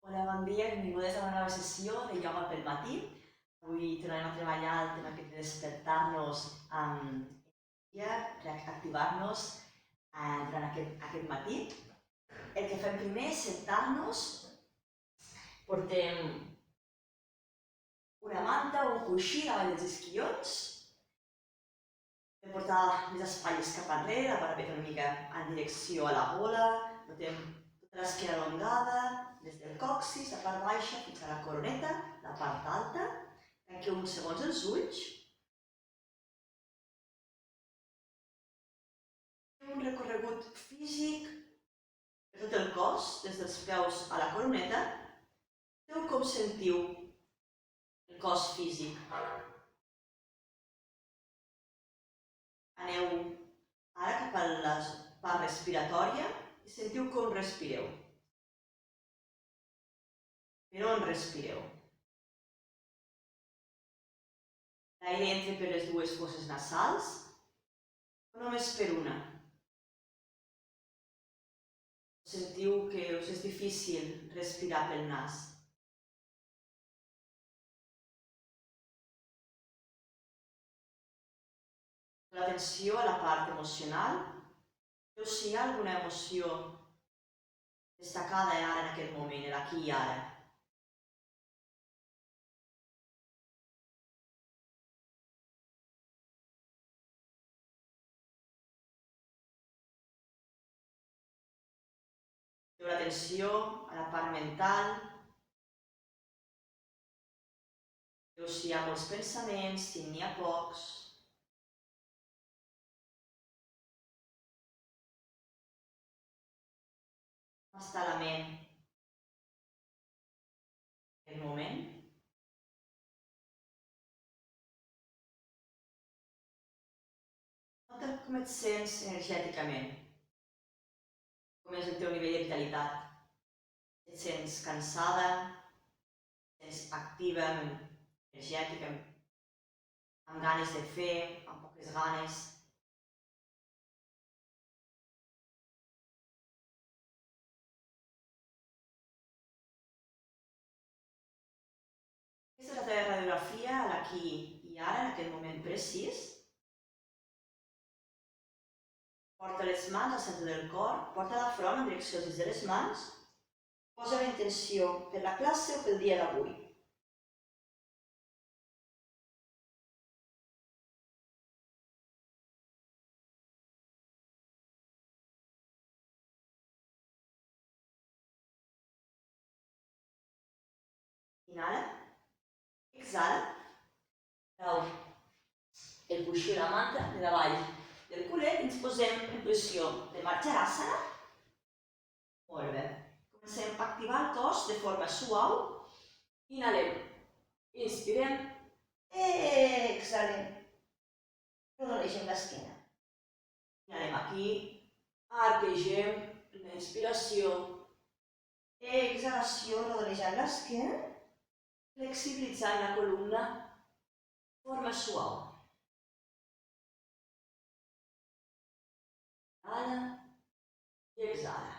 Hola, bon dia, benvingudes a una nova sessió de ioga pel matí. Avui tornarem a treballar el tema de despertar-nos amb energia, reactivar-nos durant aquest matí. El que fem primer és sentar-nos. Portem una manta o un coixí davant dels isquions. Hem portar les espatlles cap enrere, la barba una mica en direcció a la gola. Notem tota l'esquena alongada, des del còccix, la part baixa, fins a la coroneta, la part alta. Tanqueu uns segons els ulls. Fem un recorregut físic per tot el cos, des dels peus a la coroneta. Veieu com sentiu el cos físic. Aneu ara cap a la part respiratòria i sentiu com respireu. Per on respireu? L'aire entra per les dues fosses nasals o només per una? Sentiu que us és difícil respirar pel nas? L'atenció a la part emocional. Veieu si hi ha alguna emoció destacada ara en aquest moment, aquí i ara. Feu l'atenció a la part mental. Veieu si hi ha molts pensaments, si n'hi ha pocs. Com està la ment en aquest moment? Nota com et sents energèticament. Com és el teu nivell de vitalitat? Et sents cansada? Et sents activa, energètica, amb ganes de fer, amb poques ganes? Aquesta és la teva radiografia a l'aquí i ara, en aquest moment precís. Porta les mans al centre del cor, porta la front en direcció als dits de les mans. Posa la intenció per la classe o pel dia d'avui. Inhala. Exhala. Trau el coixí o la manta de davall del culet i ens posem en posició de Marjarasana. Molt bé. Comencem a activar el cos de forma suau. Inhalem. Inspirem. Exhalem. Rodonegem l'esquena. Inhalem aquí. Arquegem la inspiració. Exhalació, rodonejant l'esquena. Flexibilitzant la columna de forma suau. Inhala i exhala.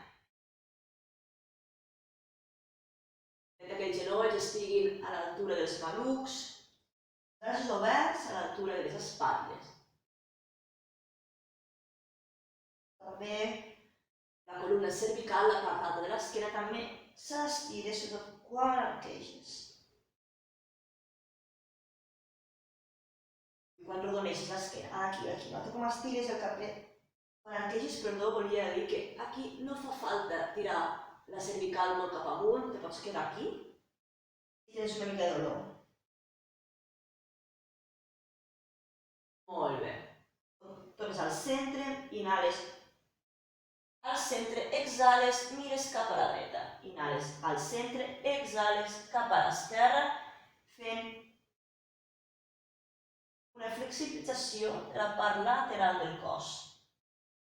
Intenta que els genolls estiguin a l'altura dels malucs, els braços oberts a l'altura de les espatlles. També la columna cervical, la part alta de l'esquena, també s'estira, sobretot quan arqueges. Quan rodoneixes l'esquena, aquí, nota com estires el caplet. Quan arqueges, perdó, volia dir que aquí no fa falta tirar la cervical molt cap amunt, te pots quedar aquí si tens una mica de dolor. Molt bé. Tornes al centre, inhales al centre, exhales, mires cap a la dreta. Inhales al centre, exhales cap a l'esquerra, fent una flexibilització de la part lateral del cos.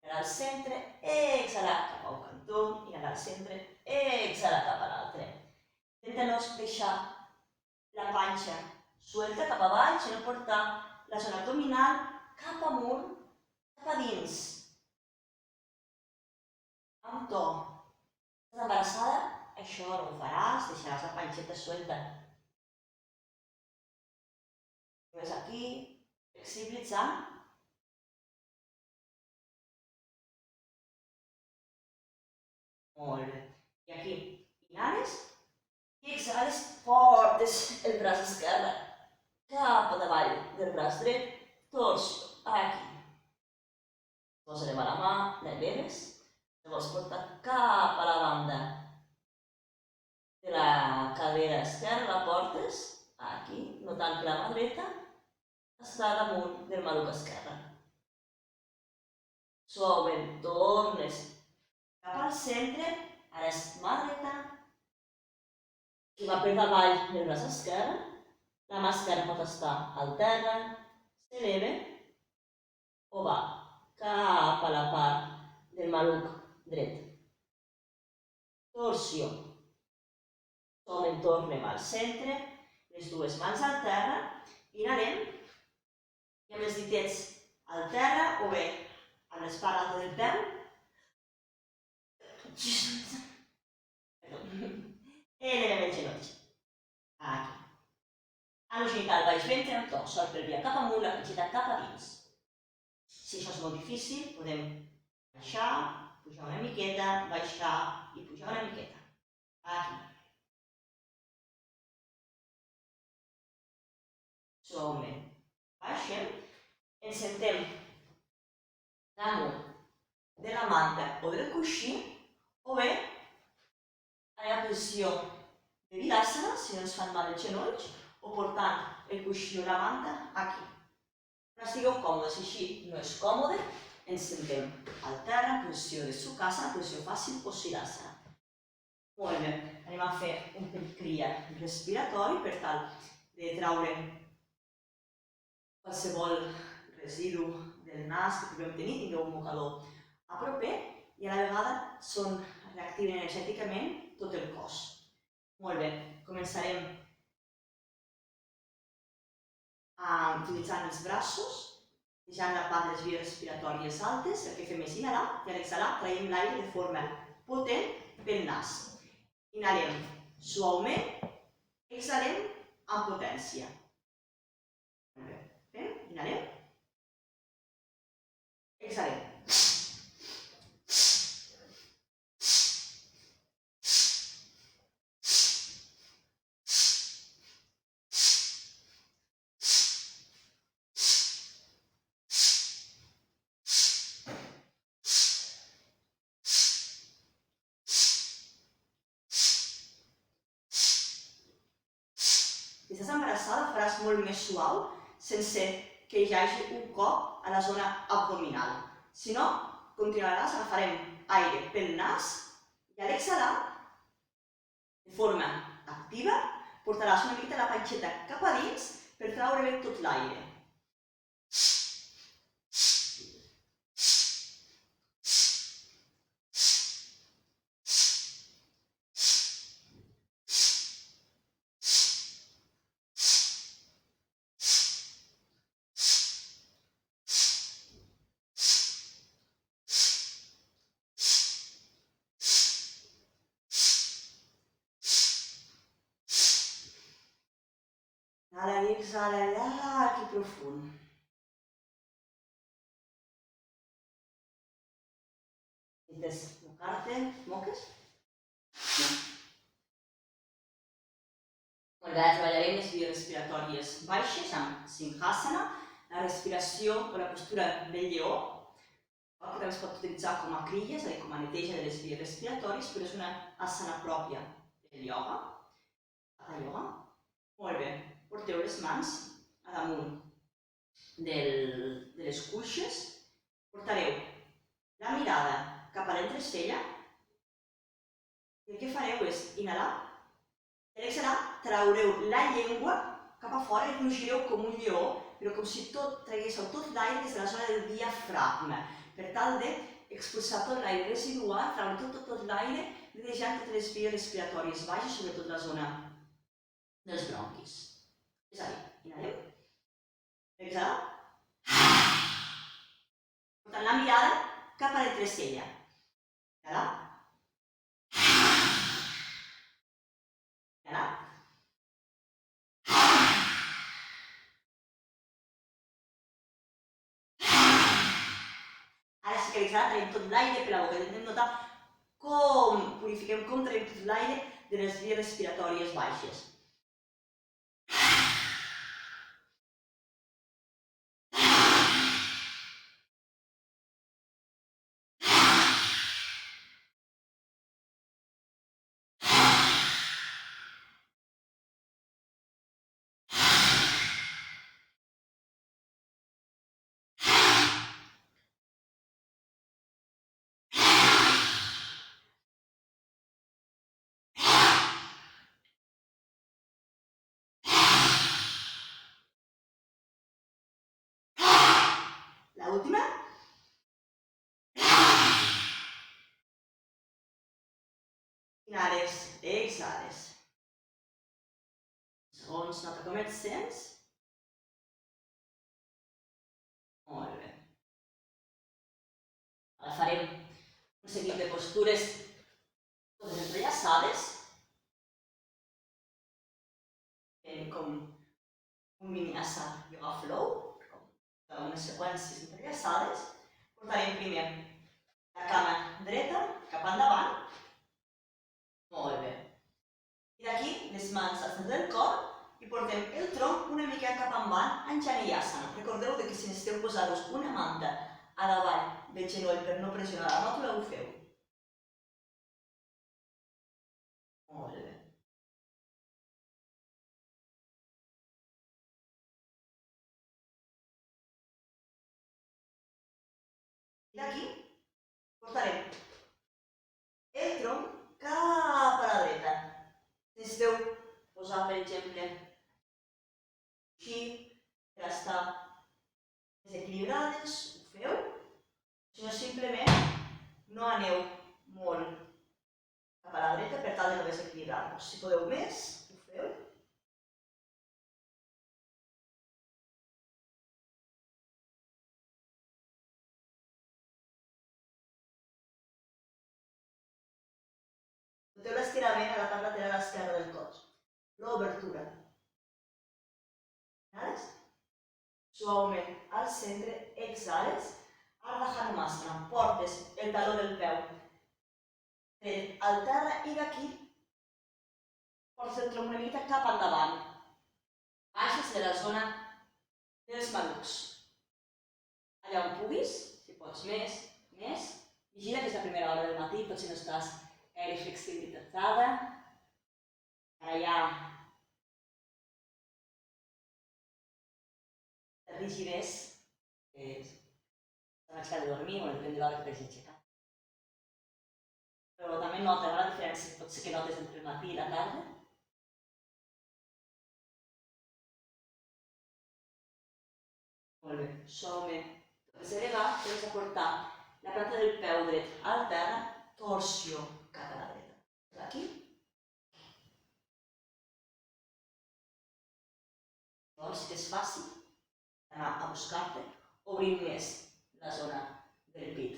Inhalar al centre, exhalar cap a un cantó, inhalar al centre, exhalar cap a l'altre. Intenta no deixar la panxa suelta cap avall, sinó portar la zona abdominal cap amunt, cap a dins. Amb to. Estàs embarassada? això no ho faràs, deixaràs la panxeta suelta. Ves aquí, flexibilitzant. Molt bé. I aquí, inhales i exhales portes el braç esquerre cap a davall del braç dret, torsió, aquí. Posarem a la mà, l'eleves, la vols portar cap a la banda de la cadera esquerra, la portes aquí, notant que la mà dreta està damunt del maluc esquerre. Suaument tornes cap al centre, ara és mà dreta, que va per davall del braç esquerre, la mà esquerra pot estar al terra, s'eleva o va cap a la part del maluc dret. Torsió. Suaument tornem al centre, les dues mans al terra, inhalem i amb els ditets al terra o bé amb l'espart alta del peu, elevem els genolls. Aquí. Ano genital baix ventre amb to, sol pelvià cap amunt, la panxeta cap a dins. Si això és molt difícil, podem baixar, pujar una miqueta, baixar i pujar una miqueta. Aquí. Suaument. Baixem, ens sentem damunt de la manta o del coixí, o bé en la posició de Virasana, si no ens fan mal els genolls, o portant el coixí o la manta aquí. No estigueu còmodes, si així no és còmode, ens sentem al terra, posició de Sukhasana, posició fàcil o Sirsasana. Molt bé, anem a fer un cria respiratori per tal de traure qualsevol residu del nas que puguem tenir, tingueu un mocador a proper i a la vegada reactiven energèticament tot el cos. Molt bé, començarem utilitzant els braços, deixant la part de les vies respiratòries altes. El que fem és inhalar i a l'exhalar traiem l'aire de forma potent pel nas. Inhalem suaument, exhalem amb potència. Molt bé, fem, inhalem, exhalem. Si estàs embarassada, faràs molt més suau sense que hi hagi un cop a la zona abdominal. Si no, continuaràs, agafarem aire pel nas i a l'exhalar, de forma activa, portaràs una miqueta la panxeta cap a dins per traure bé tot l'aire. Inhala i exhala llarg i profund. Intentes mocar-te, moques? No. Molt bé, treballarem les vies respiratòries baixes amb Simhasana, la respiració o la postura del lleó, que també es pot utilitzar com a crilla, és a dir, com a neteja de les vies respiratòries, però és una asana pròpia del ioga, Hatha Yoga. Molt bé, porteu les mans a damunt de les cuixes, portareu la mirada cap a l'entrecella i el que fareu és inhalar i a l'exhalar traureu la llengua cap a fora i rugireu com un lleó, però com si traguéssiu tot l'aire des de la zona del diafragma, per tal d'expulsar tot l'aire residual, traure tot l'aire, netejant totes les vies respiratòries baixes, sobretot la zona dels bronquis. És a dir, inhalem, exhalar, portant la mirada cap a l'entrecella. Inhalar, que l'exhala traiem tot l'aire per la boca. Intentem notar com purifiquem, com traiem tot l'aire de les vies respiratòries baixes. La última. Inhales, exhales. Segons nota com et sents. Molt bé. Ara farem un seguit de postures totes entrellaçades. Fem com un vinyasa yoga flow, com unes seqüències entrellaçades. Portarem primer la cama dreta cap endavant. Molt bé. I d'aquí les mans al centre del cor i portem el tronc una mica cap endavant en Chanayasana. Recordeu que si necessiteu posar-vos una manta a davall del genoll per no pressionar la ròtula, ho feu. Molt bé. I d'aquí portarem el tronc cap a la dreta. Si necessiteu posar, per exemple, així, per estar més equilibrades, ho feu. Si no, simplement no aneu molt cap a la dreta per tal de no desequilibrar-vos. Si podeu més, ho feu. Noteu l'estirament a la part lateral esquerra del cos. L'obertura. Inhales. Suaument al centre, exhales. Ardha Hanumasana. Portes el taló del peu dret al terra i d'aquí portes el tronc una mica cap endavant. Baixes de la zona dels malucs. Allà on puguis, si pots més. Vigila que és la primera hora del matí, potser no estàs gaire flexibilitzada. Ara ja la rigidesa és abans que de dormir o depèn de l'hora que t'hagis aixecat. Però també nota la diferència, pot ser que notes entre el matí i la tarda. Molt bé, suaument. Per elevar, tens de portar la planta del peu dret al terra, torsió cap a la dreta. Aquí. Llavors, si és fàcil anar a buscar-te, obrint més la zona del pit.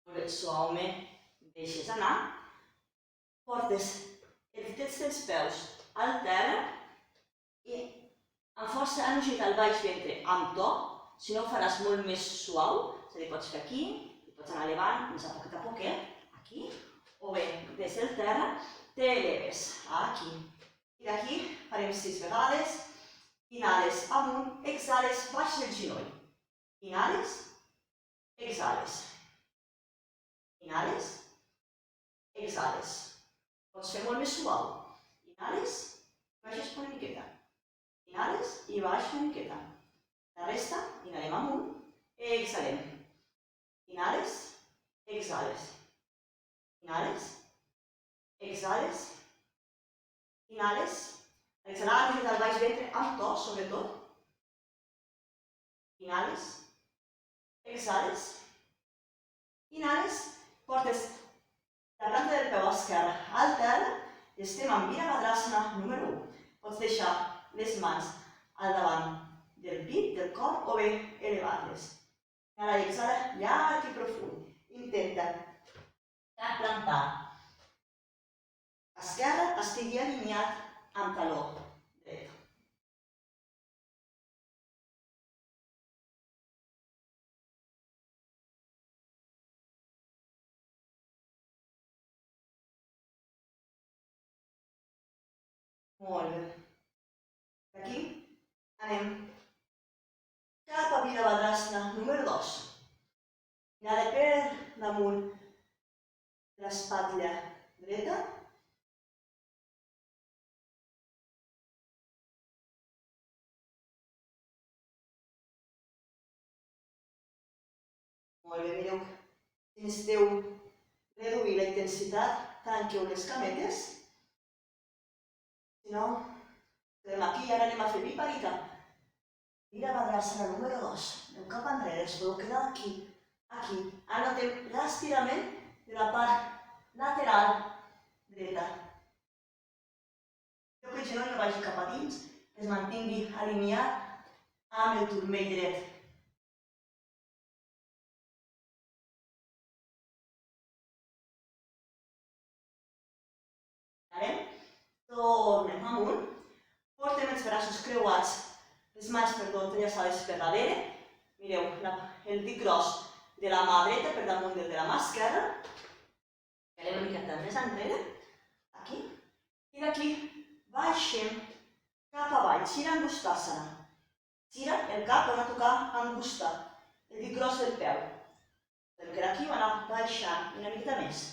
Molt bé, suaument deixes anar, portes els dits dels peus al terra i amb força han girat el baix ventre amb to, si no ho faràs molt més suau, és a dir, pots fer aquí, i pots anar elevant, més a poquet, aquí, o bé, des del terra, t'eleves, aquí. I d'aquí farem 6 vegades, inhales amunt, exhales, baix del genoll. Inhales, exhales. Inhales, exhales. Pots fer molt més suau. Inhales, baixes una miqueta. Inhales i baix una miqueta. La resta, inhalem amunt, exhalem. Inhales, exhales. Inhales, exhales. Inhales, exhalar des del baix ventre amb to, sobretot. Inhales, exhales. Inhales, portes la planta del peu esquerre al terra i estem en Virabhadrasana número 1. Pots deixar les mans al davant del pit, del cor, o bé elevar-les. Inhala i exhala, llarg i profund. Intenta plantar esquerre estigui alineat amb taló dret. Molt bé. Aquí anem cap a Virabhadrasana número 2. Mirada per damunt l'espatlla dreta. Molt bé, mireu, si necessiteu reduir la intensitat, tanqueu les cametes. Si no, quedem aquí i ara anem a fer Viparita. Virabhadrasana número 2. Aneu cap enrere, us podeu quedar aquí. Aquí. Ara notem l'estirament de la part lateral dreta. Veu que el genoll no vagi cap a dins, que es mantingui alineat amb el turmell dret. Tornem amunt, portem els braços creuats, les mans entrellaçades per darrere. Mireu, el dit gros de la mà dreta per damunt del de la mà esquerra. Anem una miqueta més enrere, aquí. I d'aquí baixem cap avall, gira Angustasana. Gira el cap, vam a tocar Angusta, el dit gros del peu. Perquè d'aquí va anar baixant una miqueta més.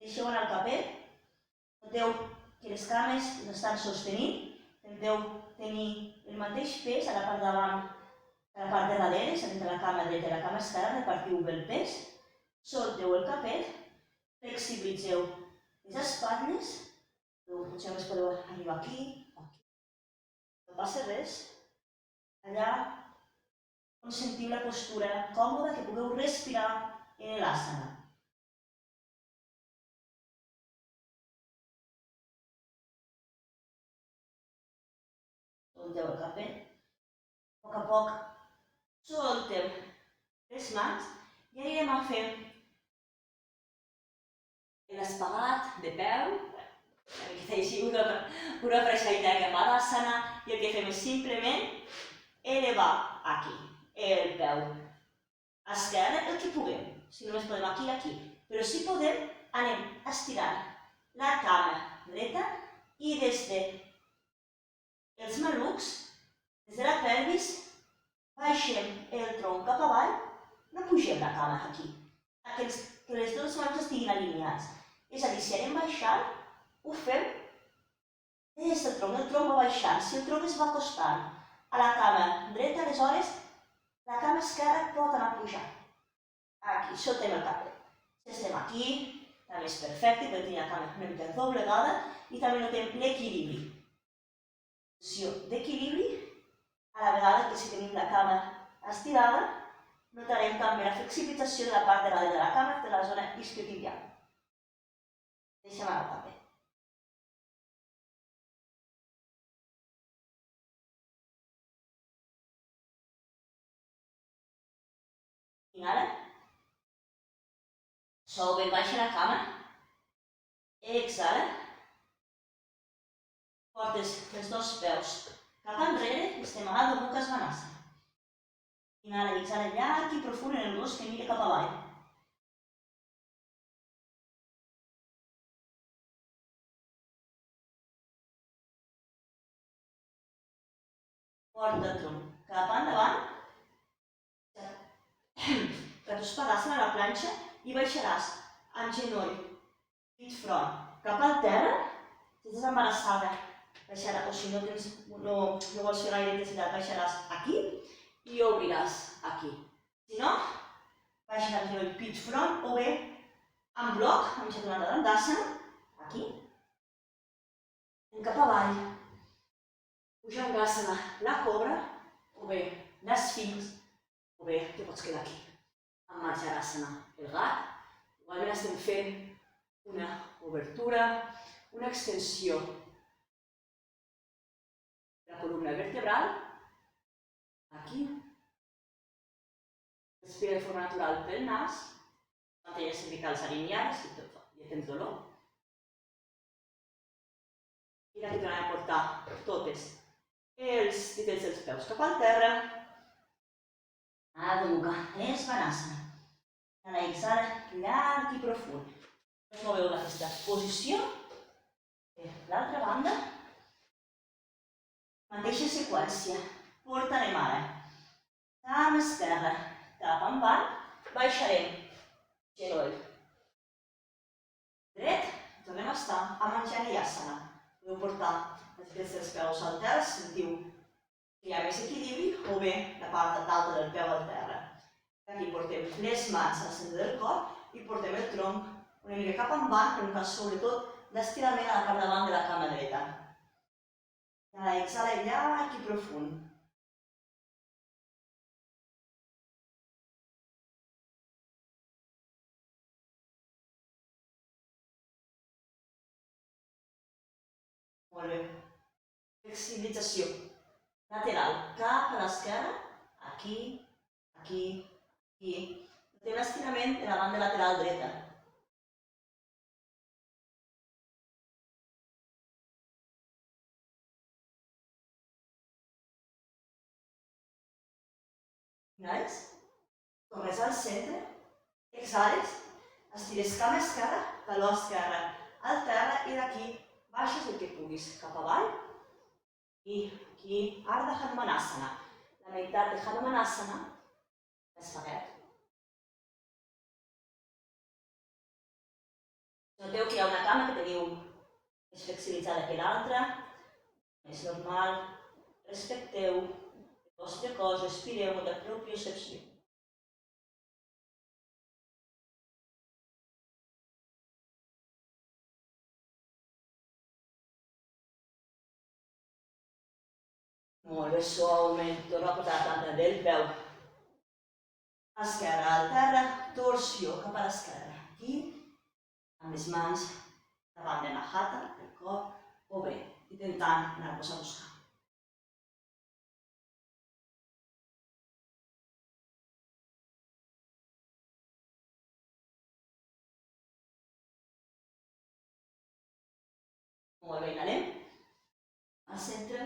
Deixeu anar el capet. Noteu que les cames no estan sostenint, intenteu tenir el mateix pes a la part davant que a la part de darrere, és a dir, de la cama dreta i la cama esquerra, repartiu bé el pes, solteu el capet, flexibilitzeu les espatlles, potser només podeu arribar aquí, no passa res, allà on sentiu la postura còmoda, que pugueu respirar en l'asana. Solteu el capet, a poc solteu les mans i anirem a fer l'espagat de peu, una miqueta així, una freixadita cap a l'asana, i el que fem és simplement elevar aquí el peu esquerre, el que puguem, si només podem aquí i aquí, però si podem anem estirant la cama dreta i des de els malucs, des de la pelvis, baixem el tronc cap avall, no pugem la cama aquí, que les dues malucs estiguin alineats. És a dir, si anem baixant, ho fem des del tronc, el tronc va baixant. Si el tronc es va acostant a la cama dreta, aleshores la cama esquerra pot anar pujant. Aquí, soltem el capet. Si estem aquí, també és perfecte, perquè tenim la cama una mica doblegada i també notem l'equilibri. D'equilibri, a la vegada que si tenim la cama estirada, notarem també la flexibilització de la part de darrere de la cama, de la zona isquiotibial. Deixem anar el capet. Inhala. Sou ben baixa la cama. Exhala. Portes els dos peus cap enrere, estem a l'Adho Mukha Svanasana. Inhala i exhala llarg i profund en el gos que mira cap avall. Porta el tronc cap endavant. Padasana a la planxa i baixaràs amb genoll, dit front, cap al terra. Si estàs embarassada, baixaràs, o si no vols fer gaire intensitat, baixaràs aquí i obriràs aquí. Si no, baixaràs amb genoll, pit front, o bé en bloc, amb Chaturanga Dandasana, aquí, cap avall, Bhujangasana, la cobra, o bé l'esfinx, o bé te pots quedar aquí. Amb Marjarasana, el gat, igualment estem fent una obertura, una extensió de la columna vertebral, aquí, respira de forma natural pel nas, pantalles cervicals alineades i Tens-lo. I aquí tornem a portar totes els ditets dels peus cap al terra. Adho Mukha Svanasana. I ara exhala llarg i profund. Us moveu d'aquesta posició. L'altra banda. Mateixa seqüència. Portarem ara. Cama esquerra cap endavant. Baixarem. Genoll dret. Tornem a estar a Anjaneyasana. Podeu portar els pits dels peus al terra, sentiu que hi ha més equilibri, o bé la part d'alta del peu al terra. Aquí portem les mans al centre del cor i portem el tronc una mica cap endavant, per un cas sobretot d'estirament a la part davant de la cama dreta. Ara exhala llarg i profund. Molt bé. Flexibilització lateral cap a l'esquerra, aquí, aquí, aquí. Té un estirament de la banda lateral dreta. Inhales, tornes al centre, exhales, estires cama esquerra, taló esquerre al terra i d'aquí baixes el que puguis cap avall i aquí Ardha Hanumanasana. La meitat de Hanumanasana és paret. Noteu que hi ha una cama que teniu més flexibilitzada que l'altra, és normal, respecteu el vostre cos, respireu amb la propiocepció. Molt bé, suaument, torno a portar la planta del peu esquerra al terra, torsió cap a l'esquerra. Aquí, amb les mans davant de la jata, del cor, o bé, intentant anar-vos a buscar. Molt bé, inhalem. Al centre,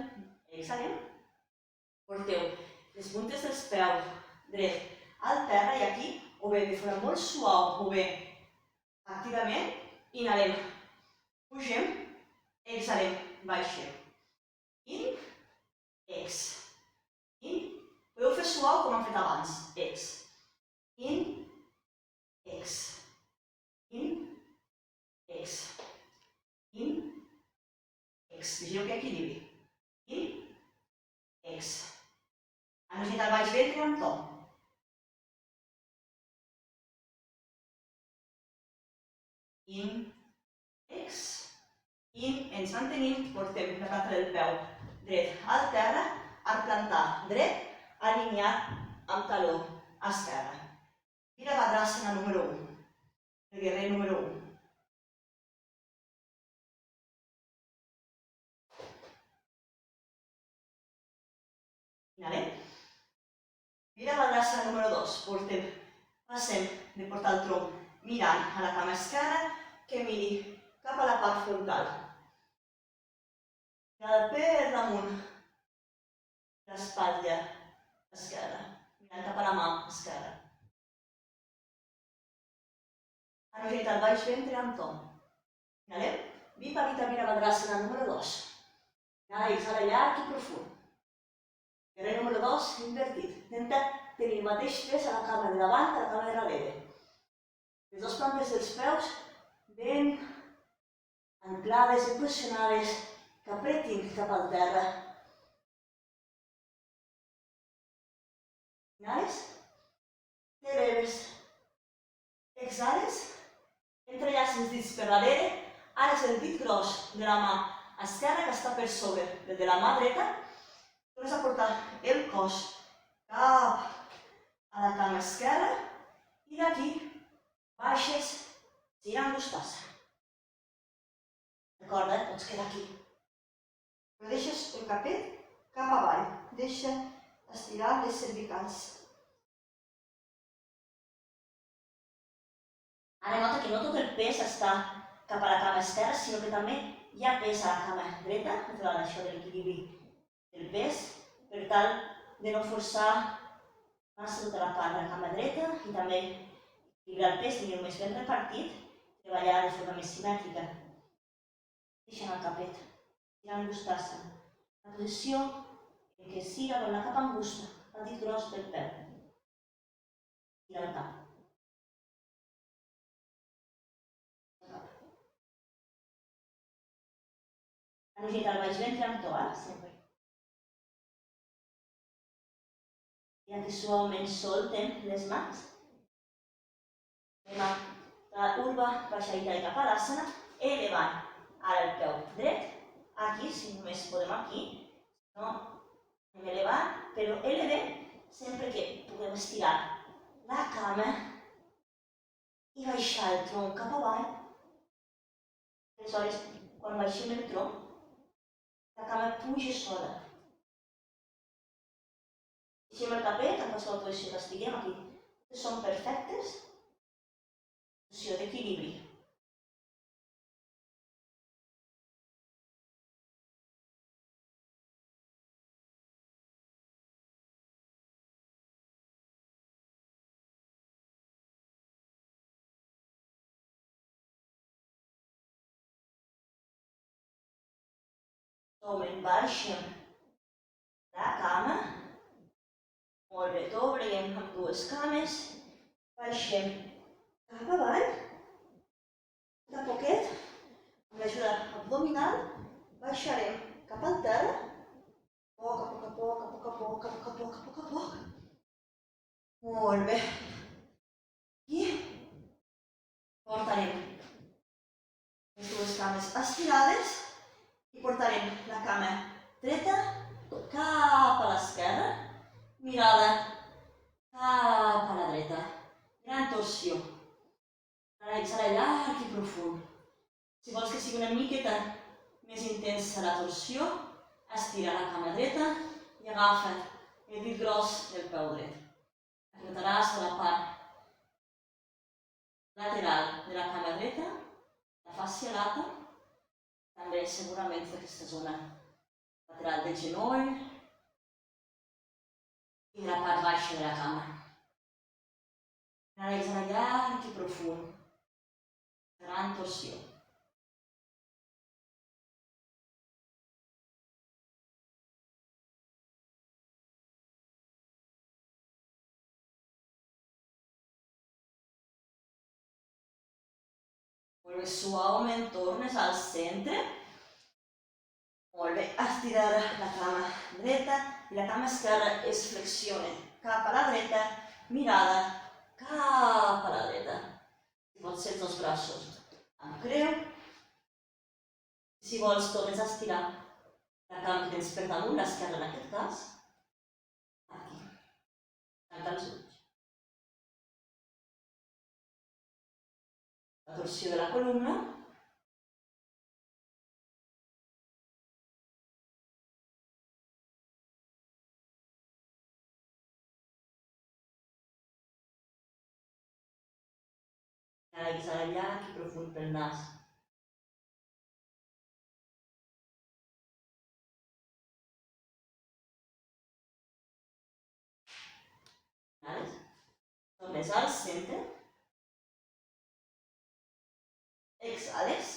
exhalem. Porteu les puntes dels peus dret al terra i aquí, o bé de forma molt suau, o bé activament, inhalem. Pugem, exhalem, baixem. In, ex. In. Podeu fer suau com hem fet abans. Ex. In, ex. In, ex. In, ex. Vegeu que equilibri. In, ex. Han agit el baix ventre amb to. In, ex. In, ens mantenim, portem la planta del peu dret al terra, arc plantar dret, alineat amb taló esquerre. Virabhadrasana número 1. El guerrer número 1. Inhalem. Virabhadrasana número 2. Passem de portar el tronc mirant a la cama esquerra, que miri cap a la part frontal. Mirada per damunt l'espatlla esquerra, mirant cap a la mà esquerra. Enrojeta el baix ventre amb to. Inhalem. Viparita Virabhadrasana número 2. Inhala i exhala llarg i profund. Guerrer número 2, invertit. Intenta tenir el mateix pes a la cama de davant que a la cama de darrere. Les dues plantes dels peus ben anclades i posicionades, que apretin cap al terra. Inhales, t'eleves, exhales, entrellaces els dits per darrere, ara és el dit gros de la mà esquerra que està per sobre del de la mà dreta. Tornes a portar el cos cap a la cama esquerra i d'aquí baixes girant l'ustasa. Recorda, pots quedar aquí. Però deixes el capet cap avall. Deixa estirar les cervicals. Ara nota que no tot el pes està cap a la cama esquerra, sinó que també hi ha pes a la cama dreta, controlant això de l'equilibri del pes, per tal de no forçar massa tota la part de la cama dreta i també equilibrar el pes, tenir-ho més ben repartit, treballar de forma més simètrica. Deixant el capet, tirant Gustasana. La posició en què siga dona cap angusta, el dit gros del peu. Tira el cap. Han unit el baix ventre amb tòrax, sempre. I aquí suaument soltem les mans. Anem a la urva baixadita de Kapadasana, elevant ara el peu dret. Aquí, si només podem aquí, no anem elevant, però elevem sempre que puguem estirar la cama i baixar el tronc cap avall. Aleshores, quan baixem el tronc, la cama puja sola. Deixem el capet en qualsevol posició que estiguem aquí. Són perfectes. Posició d'equilibri. Suaument baixem la cama. Molt bé, dobleguem amb dues cames. Baixem cap avall. De poquet, amb l'ajuda abdominal, baixarem cap al terra. Poc a poc a poc, a poc a poc, a poc a poc, a poc a poc. Molt bé. I portarem les dues cames estirades i portarem la cama dreta cap a l'esquerra, mirada cap a la dreta. Gran torsió. Ara exhala llarg i profund. Si vols que sigui una miqueta més intensa la torsió, estira la cama dreta i agafa el dit gros del peu dret. Apretaràs la part lateral de la cama dreta, la fàscia lata, també segurament d'aquesta zona lateral del genoll i de la part baixa de la cama. Ara exhala llarg i profund. Gran torsió. Molt bé, suaument tornes al centre. Molt bé, estirar la cama dreta i la cama esquerra es flexiona cap a la dreta, mirada cap a la dreta. Si pots ser els dos braços amb creu. Si vols, tornes a estirar la cama que tens per damunt, l'esquerra en aquest cas. Aquí. Tanca els ulls. La torsió de la columna. Ara exhala llarg i profund pel nas. Tornes al centre. Exhales.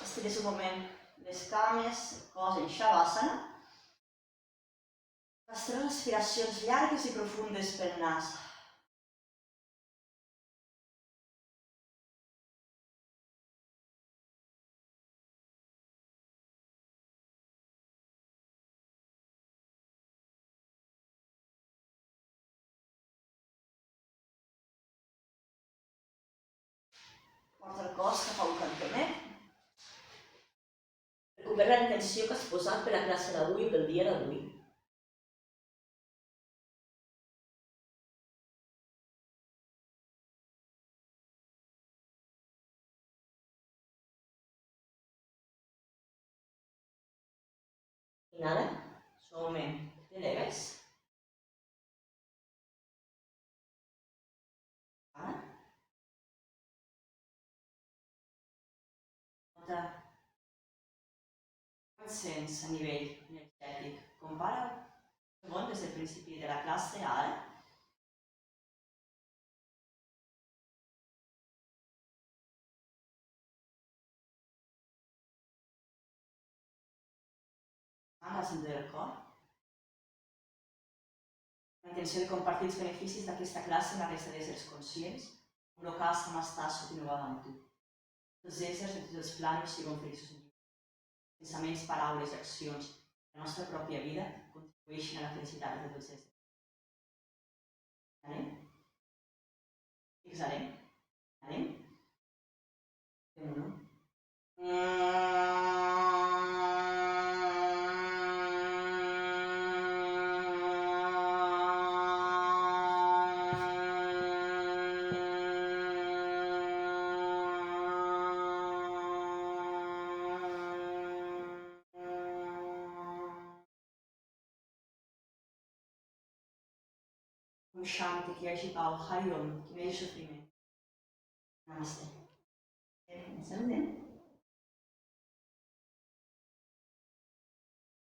Estires un moment les cames, el cos en Shavasana. Fas 3 respiracions llargues i profundes pel nas. Porta el cos cap a un cantonet. Recupera la intenció que has posat per la classe d'avui, pel dia d'avui. Inhala, suaument, t'eleves. Ara. el sents a nivell energètic. Compara-ho un segon des del principi de la classe a ara. Al centre del cor. La intenció de compartir els beneficis d'aquesta classe amb la resta d'éssers conscients, amb el cas amb estar continuant amb tu. Els éssers de tots els plànols siguin feliços en tu. Pensaments, paraules i accions de la nostra pròpia vida contribueixen a la felicitat de tots els éssers. Anem? Exhalem. Anem? Fem-ho. Shanti, que hi hagi pau, Hari Om, que no hi hagi sofriment. Namaste. Ens saludem.